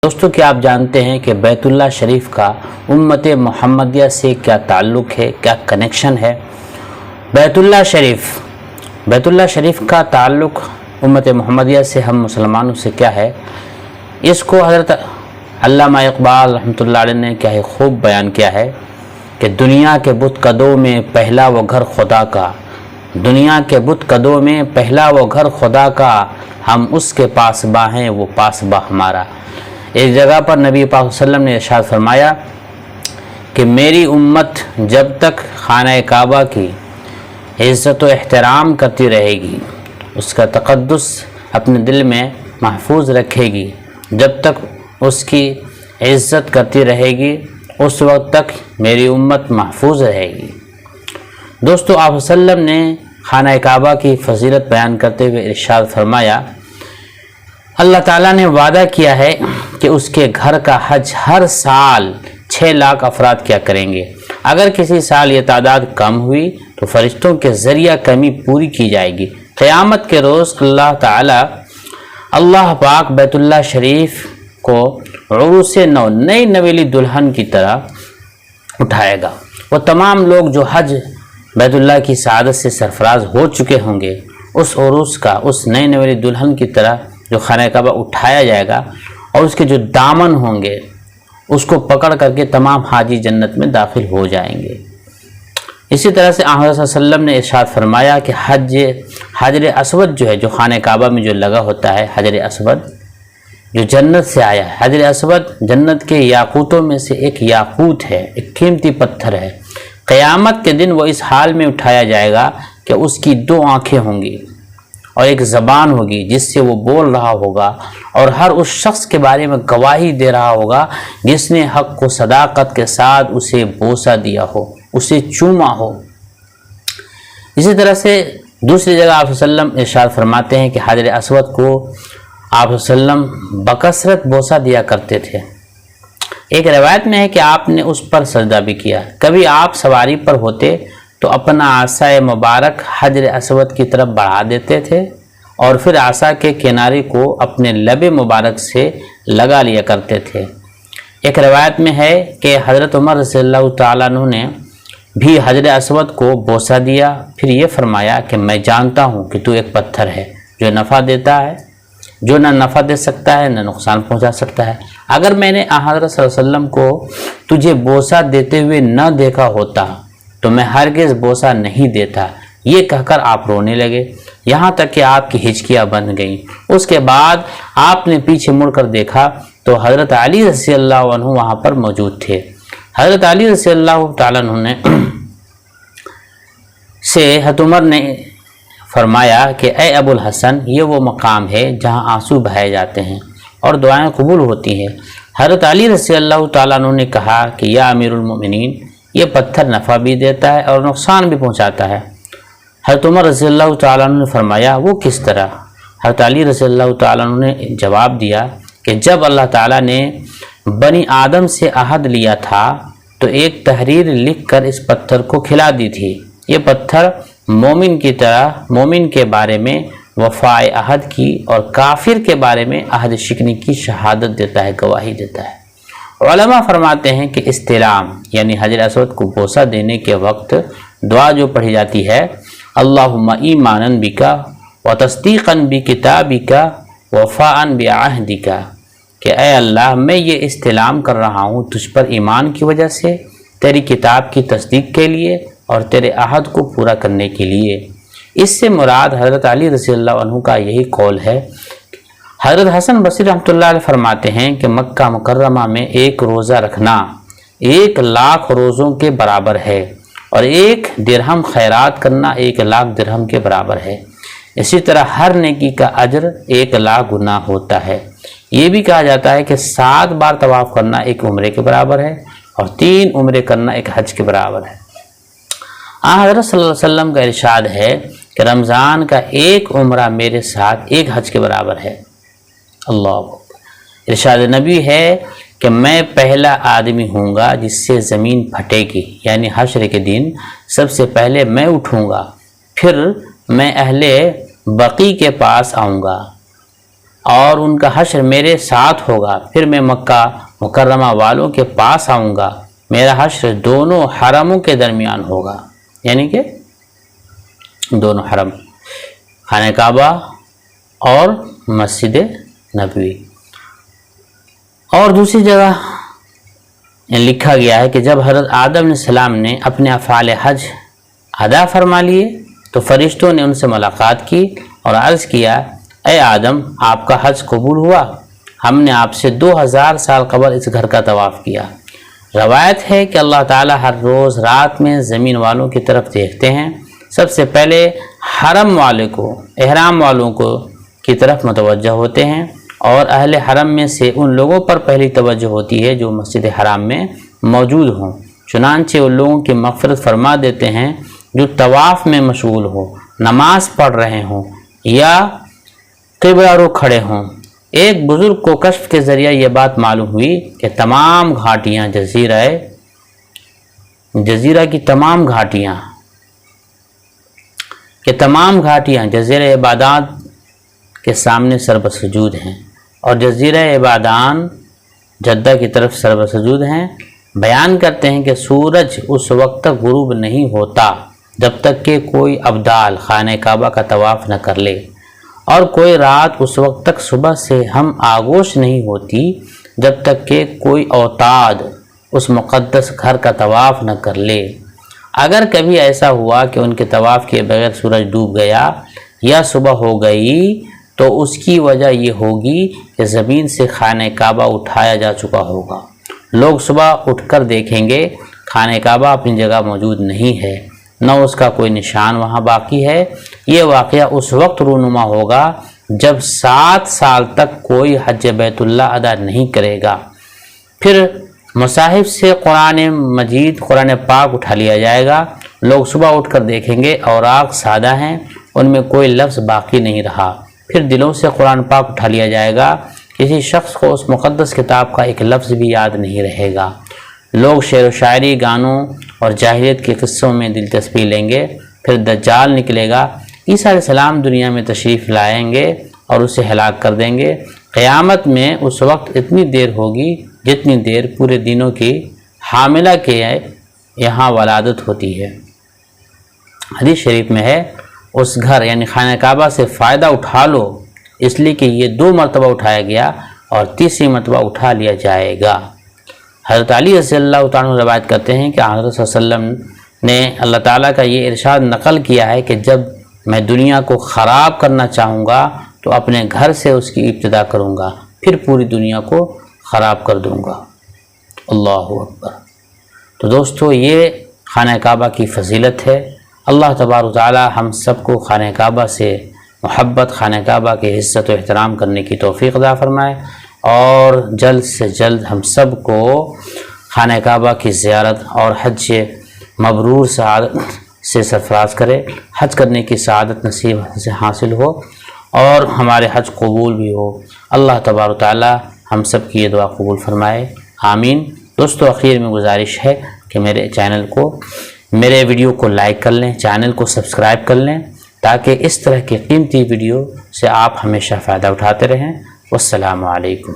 دوستو کیا آپ جانتے ہیں کہ بیت اللہ شریف کا امت محمدیہ سے کیا تعلق ہے، کیا کنیکشن ہے؟ بیت اللہ شریف کا تعلق امت محمدیہ سے، ہم مسلمانوں سے کیا ہے؟ اس کو حضرت علامہ اقبال رحمۃ اللہ علیہ نے کیا خوب بیان کیا ہے کہ دنیا کے بت قدوں میں پہلا وہ گھر خدا کا، دنیا کے بت قدوں میں پہلا وہ گھر خدا کا، ہم اس کے پاس با ہیں وہ پاس با ہمارا۔ ایک جگہ پر نبی پاک صلی اللہ علیہ وسلم نے ارشاد فرمایا کہ میری امت جب تک خانہ کعبہ کی عزت و احترام کرتی رہے گی، اس کا تقدس اپنے دل میں محفوظ رکھے گی، جب تک اس کی عزت کرتی رہے گی، اس وقت تک میری امت محفوظ رہے گی۔ دوستو آپ صلی اللہ علیہ وسلم نے خانہ کعبہ کی فضیلت بیان کرتے ہوئے ارشاد فرمایا، اللہ تعالیٰ نے وعدہ کیا ہے کہ اس کے گھر کا حج ہر سال 6 لاکھ افراد کیا کریں گے۔ اگر کسی سال یہ تعداد کم ہوئی تو فرشتوں کے ذریعہ کمی پوری کی جائے گی۔ قیامت کے روز اللہ پاک بیت اللہ شریف کو عروس نو، نئی نویلی دلہن کی طرح اٹھائے گا۔ وہ تمام لوگ جو حج بیت اللہ کی سعادت سے سرفراز ہو چکے ہوں گے، اس عروس کا، اس نئی نویلی دلہن کی طرح جو خانہ کعبہ اٹھایا جائے گا، اور اس کے جو دامن ہوں گے اس کو پکڑ کر کے تمام حاجی جنت میں داخل ہو جائیں گے۔ اسی طرح سے آن حضرت صلی اللہ علیہ وسلم نے ارشاد فرمایا کہ حجر اسود جو ہے، جو خانہ کعبہ میں جو لگا ہوتا ہے، حجر اسود جو جنت سے آیا ہے، حجر اسود جنت کے یاقوتوں میں سے ایک یاقوت ہے، ایک قیمتی پتھر ہے۔ قیامت کے دن وہ اس حال میں اٹھایا جائے گا کہ اس کی 2 آنکھیں ہوں گی اور ایک زبان ہوگی جس سے وہ بول رہا ہوگا، اور ہر اس شخص کے بارے میں گواہی دے رہا ہوگا جس نے حق کو صداقت کے ساتھ اسے بوسہ دیا ہو، اسے چوما ہو۔ اسی طرح سے دوسری جگہ آپ صلی اللہ علیہ وسلم ارشاد فرماتے ہیں کہ حجر اسود کو آپ صلی اللہ علیہ وسلم بکثرت بوسہ دیا کرتے تھے۔ ایک روایت میں ہے کہ آپ نے اس پر سجدہ بھی کیا۔ کبھی آپ سواری پر ہوتے تو اپنا عصا مبارک حجر اسود کی طرف بڑھا دیتے تھے اور پھر عصا کے کنارے کو اپنے لب مبارک سے لگا لیا کرتے تھے۔ ایک روایت میں ہے کہ حضرت عمر رضی اللہ تعالیٰ عنہ نے بھی حجر اسود کو بوسہ دیا، پھر یہ فرمایا کہ میں جانتا ہوں کہ تو ایک پتھر ہے جو نفع دیتا ہے، جو نہ نفع دے سکتا ہے نہ نقصان پہنچا سکتا ہے۔ اگر میں نے حضرت صلی اللہ علیہ وسلم کو تجھے بوسہ دیتے ہوئے نہ دیکھا ہوتا تو میں ہرگز بوسہ نہیں دیتا۔ یہ کہہ کر آپ رونے لگے، یہاں تک کہ آپ کی ہچکیاں بند گئیں۔ اس کے بعد آپ نے پیچھے مڑ کر دیکھا تو حضرت علی رضی اللہ عنہ وہاں پر موجود تھے۔ حضرت علی رضی اللہ تعالیٰ عنہ نے سے حضرت عمر نے فرمایا کہ اے ابو الحسن، یہ وہ مقام ہے جہاں آنسو بہائے جاتے ہیں اور دعائیں قبول ہوتی ہیں۔ حضرت علی رضی اللہ تعالیٰ عنہ نے کہا کہ یا امیر المؤمنین، یہ پتھر نفع بھی دیتا ہے اور نقصان بھی پہنچاتا ہے۔ حضرت عمر رضی اللہ تعالیٰ عنہ نے فرمایا وہ کس طرح؟ حضرت علی رضی اللہ تعالیٰ عنہ نے جواب دیا کہ جب اللہ تعالیٰ نے بنی آدم سے عہد لیا تھا تو ایک تحریر لکھ کر اس پتھر کو کھلا دی تھی۔ یہ پتھر مومن کی طرح مومن کے بارے میں وفائے عہد کی اور کافر کے بارے میں عہد شکنی کی شہادت دیتا ہے، گواہی دیتا ہے۔ علماء فرماتے ہیں کہ استلام یعنی حجر اسود کو بوسہ دینے کے وقت دعا جو پڑھی جاتی ہے، اللہم ایماناً بکا وتصدیقاً بکتابکا وفاءً بعہدکا، کہ اے اللہ میں یہ استلام کر رہا ہوں تجھ پر ایمان کی وجہ سے، تیری کتاب کی تصدیق کے لیے اور تیرے عہد کو پورا کرنے کے لیے۔ اس سے مراد حضرت علی رضی اللہ عنہ کا یہی قول ہے۔ حضرت حسن بصری رحمۃ اللہ علیہ فرماتے ہیں کہ مکہ مکرمہ میں ایک روزہ رکھنا 1 لاکھ روزوں کے برابر ہے، اور 1 درہم خیرات کرنا 1 لاکھ درہم کے برابر ہے۔ اسی طرح ہر نیکی کا اجر 1 لاکھ گنا ہوتا ہے۔ یہ بھی کہا جاتا ہے کہ 7 بار طواف کرنا 1 عمرے کے برابر ہے اور 3 عمرے کرنا 1 حج کے برابر ہے۔ حضرت صلی اللہ علیہ وسلم کا ارشاد ہے کہ رمضان کا 1 عمرہ میرے ساتھ 1 حج کے برابر ہے۔ اللہ ارشاد نبی ہے کہ میں پہلا آدمی ہوں گا جس سے زمین پھٹے گی، یعنی حشر کے دن سب سے پہلے میں اٹھوں گا، پھر میں اہل بقی کے پاس آؤں گا، اور ان کا حشر میرے ساتھ ہوگا، پھر میں مکہ مکرمہ والوں کے پاس آؤں گا، میرا حشر دونوں حرموں کے درمیان ہوگا، یعنی کہ دونوں حرم، خانہ کعبہ اور مسجد نبوی۔ اور دوسری جگہ لکھا گیا ہے کہ جب حضرت آدم علیہ السلام نے اپنے افعال حج ادا فرما لیے تو فرشتوں نے ان سے ملاقات کی اور عرض کیا، اے آدم، آپ کا حج قبول ہوا، ہم نے آپ سے 2000 سال قبل اس گھر کا طواف کیا۔ روایت ہے کہ اللہ تعالیٰ ہر روز رات میں زمین والوں کی طرف دیکھتے ہیں، سب سے پہلے حرم والے کو، احرام والوں کو کی طرف متوجہ ہوتے ہیں، اور اہل حرم میں سے ان لوگوں پر پہلی توجہ ہوتی ہے جو مسجد حرام میں موجود ہوں، چنانچہ ان لوگوں کی مغفرت فرما دیتے ہیں جو طواف میں مشغول ہوں، نماز پڑھ رہے ہوں یا قبلہ رو کھڑے ہوں۔ ایک بزرگ کو کشف کے ذریعہ یہ بات معلوم ہوئی کہ تمام گھاٹیاں جزیرہ کی تمام گھاٹیاں جزیرہ عبادات کے سامنے سربسجود ہیں، اور جزیرہ عبادان جدہ کی طرف سربسجود ہیں۔ بیان کرتے ہیں کہ سورج اس وقت تک غروب نہیں ہوتا جب تک کہ کوئی ابدال خانہ کعبہ کا طواف نہ کر لے، اور کوئی رات اس وقت تک صبح سے ہم آغوش نہیں ہوتی جب تک کہ کوئی اوتاد اس مقدس گھر کا طواف نہ کر لے۔ اگر کبھی ایسا ہوا کہ ان کے طواف کے بغیر سورج ڈوب گیا یا صبح ہو گئی تو اس کی وجہ یہ ہوگی کہ زمین سے خانہ کعبہ اٹھایا جا چکا ہوگا۔ لوگ صبح اٹھ کر دیکھیں گے خانہ کعبہ اپنی جگہ موجود نہیں ہے، نہ اس کا کوئی نشان وہاں باقی ہے۔ یہ واقعہ اس وقت رونما ہوگا جب 7 سال تک کوئی حج بیت اللہ ادا نہیں کرے گا۔ پھر مصاحف سے قرآن مجید، قرآن پاک اٹھا لیا جائے گا، لوگ صبح اٹھ کر دیکھیں گے اوراق سادہ ہیں، ان میں کوئی لفظ باقی نہیں رہا۔ پھر دلوں سے قرآن پاک اٹھا لیا جائے گا، کسی شخص کو اس مقدس کتاب کا ایک لفظ بھی یاد نہیں رہے گا۔ لوگ شعر و شاعری، گانوں اور جاہلیت کے قصوں میں دلچسپی لیں گے۔ پھر دجال نکلے گا، عیسیٰ علیہ السلام دنیا میں تشریف لائیں گے اور اسے ہلاک کر دیں گے۔ قیامت میں اس وقت اتنی دیر ہوگی جتنی دیر پورے دنوں کی حاملہ کے یہاں ولادت ہوتی ہے۔ حدیث شریف میں ہے، اس گھر یعنی خانہ کعبہ سے فائدہ اٹھا لو، اس لیے کہ یہ 2 مرتبہ اٹھایا گیا اور تیسری مرتبہ اٹھا لیا جائے گا۔ حضرت علی رضی اللہ تعالیٰ روایت کرتے ہیں کہ حضرت صلی اللہ علیہ وسلم نے اللہ تعالیٰ کا یہ ارشاد نقل کیا ہے کہ جب میں دنیا کو خراب کرنا چاہوں گا تو اپنے گھر سے اس کی ابتدا کروں گا، پھر پوری دنیا کو خراب کر دوں گا۔ اللہ اکبر۔ تو دوستو، یہ خانہ کعبہ کی فضیلت ہے۔ اللہ تبارک و تعالی ہم سب کو خانہ کعبہ سے محبت، خانہ کعبہ کی عزت و احترام کرنے کی توفیق عطا فرمائے، اور جلد سے جلد ہم سب کو خانہ کعبہ کی زیارت اور حج مبرور سعادت سے سرفراز کرے، حج کرنے کی سعادت نصیب سے حاصل ہو اور ہمارے حج قبول بھی ہو۔ اللہ تبارک و تعالی ہم سب کی یہ دعا قبول فرمائے، آمین۔ دوستو، اخیر میں گزارش ہے کہ میرے ویڈیو کو لائک کر لیں، چینل کو سبسکرائب کر لیں، تاکہ اس طرح کی قیمتی ویڈیو سے آپ ہمیشہ فائدہ اٹھاتے رہیں۔ والسلام علیکم۔